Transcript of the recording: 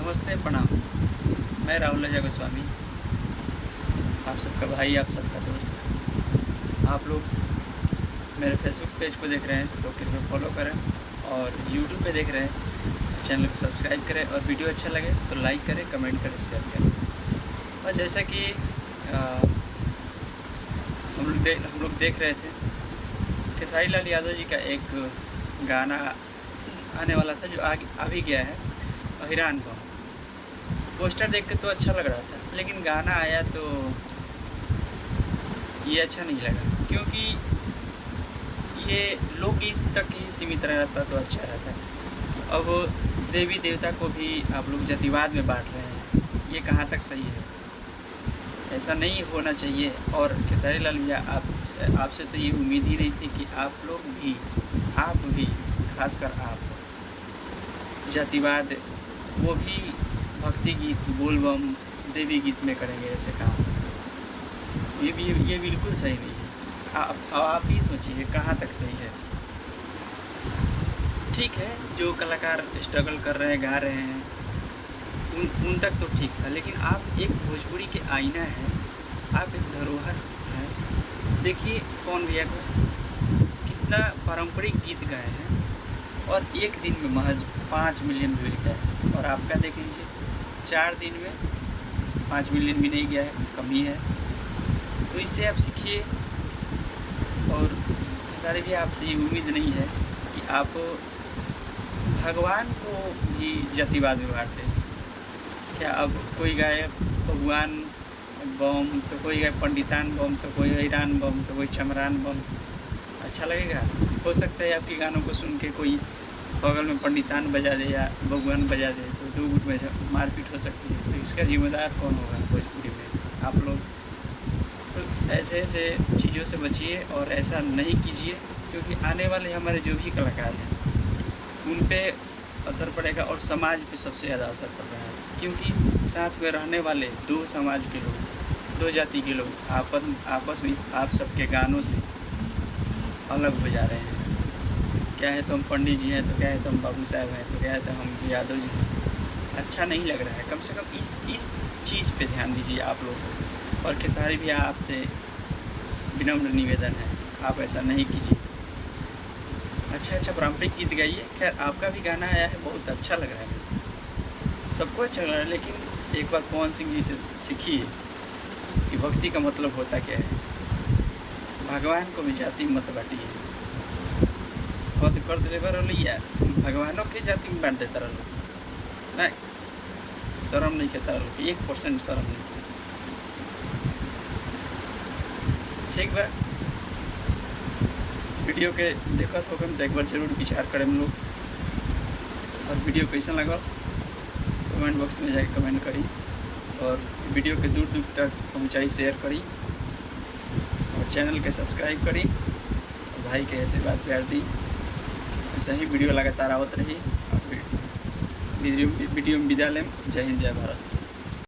नमस्ते, प्रणाम। मैं राहुल राजा गोस्वामी, आप सबका भाई, आप सबका दोस्त। आप लोग मेरे फेसबुक पेज को देख रहे हैं तो कृपया फॉलो करें, और यूट्यूब पे देख रहे हैं तो चैनल को सब्सक्राइब करें, और वीडियो अच्छा लगे तो लाइक करें, कमेंट करें, शेयर करें। और जैसा कि हम लोग देख रहे थे, खेसारी लाल यादव जी का एक गाना आने वाला था जो अभी गया है, अहिरान बम। पोस्टर देख के तो अच्छा लग रहा था, लेकिन गाना आया तो ये अच्छा नहीं लगा, क्योंकि ये लोकगीत तक ही सीमित रहता तो अच्छा रहता। अब देवी देवता को भी आप लोग जातिवाद में बांट रहे हैं, ये कहाँ तक सही है? ऐसा नहीं होना चाहिए। और खेसारी लाल भैया, आपसे तो ये उम्मीद ही नहीं थी कि आप भी खासकर आप जातिवाद, वो भी भक्ति गीत, बोलबम, देवी गीत में करेंगे ऐसे काम। ये बिल्कुल सही नहीं है। आप ही सोचिए कहाँ तक सही है। ठीक है, जो कलाकार स्ट्रगल कर रहे हैं, गा रहे हैं, उन तक तो ठीक था, लेकिन आप एक भोजपुरी के आईना है, आप एक धरोहर हैं। देखिए कौन भैया को कितना पारंपरिक गीत गाए हैं, और एक दिन में महज 5 मिलियन व्यू गए। और आपका देख लीजिए, 4 दिन में 5 मिलियन भी नहीं गया है, कम ही है। तो इससे आप सीखिए। और सारे भी आपसे ये उम्मीद नहीं है कि आप भगवान को भी जातिवाद में बांट दें। क्या अब कोई गाए भगवान बम, तो कोई गाए पंडितान बम, तो कोई अहिरान बम, तो कोई चमरान बम, अच्छा लगेगा? हो सकता है आपके गानों को सुन के कोई बगल में पंडितान बजा दे या भगवान बजा दे, तो 2 गुट में मारपीट हो सकती है। तो इसका जिम्मेदार कौन होगा भोजपुरी में? आप लोग। तो ऐसे चीज़ों से बचिए और ऐसा नहीं कीजिए, क्योंकि आने वाले हमारे जो भी कलाकार हैं उन पे असर पड़ेगा, और समाज पे सबसे ज़्यादा असर पड़ रहा है। क्योंकि साथ में रहने वाले 2 समाज के लोग, 2 जाति के लोग आपस में आप सबके गानों से अलग हो जा रहे हैं। क्या है तो हम पंडित जी हैं, तो क्या है तो हम बाबू साहब हैं, तो क्या है तो हम यादव जी हैं। अच्छा नहीं लग रहा है। कम से कम इस चीज़ पे ध्यान दीजिए आप लोग। और खेसारी भी आपसे विनम्र निवेदन है, आप ऐसा नहीं कीजिए। अच्छा पारंपरिक गीत गाइए। खैर, आपका भी गाना आया है, बहुत अच्छा लग रहा है, सबको अच्छा लग रहा है, लेकिन एक बार पवन सिंह जी से सीखिए कि भक्ति का मतलब होता क्या है। भगवान को भी जाति मत बांटिए। बहुत कर दिले यार, भगवानों के जाति में बांट देता रहो ना, शर्म नहीं कहता रहो, 1% शर्म नहीं किया। ठीक बा, वीडियो के देखत हो तो एक बार जरूर विचार करें हम लोग। और वीडियो कैसा लगा कमेंट बॉक्स में जाके कमेंट करी, और वीडियो के दूर तक पहुँचाई, शेयर करी, और चैनल के सब्सक्राइब करी, और भाई के ऐसे बात प्यार दी। ऐसा ही वीडियो लगातार आवत रही। वीडियो में विदा लें। जय हिंद, जय भारत।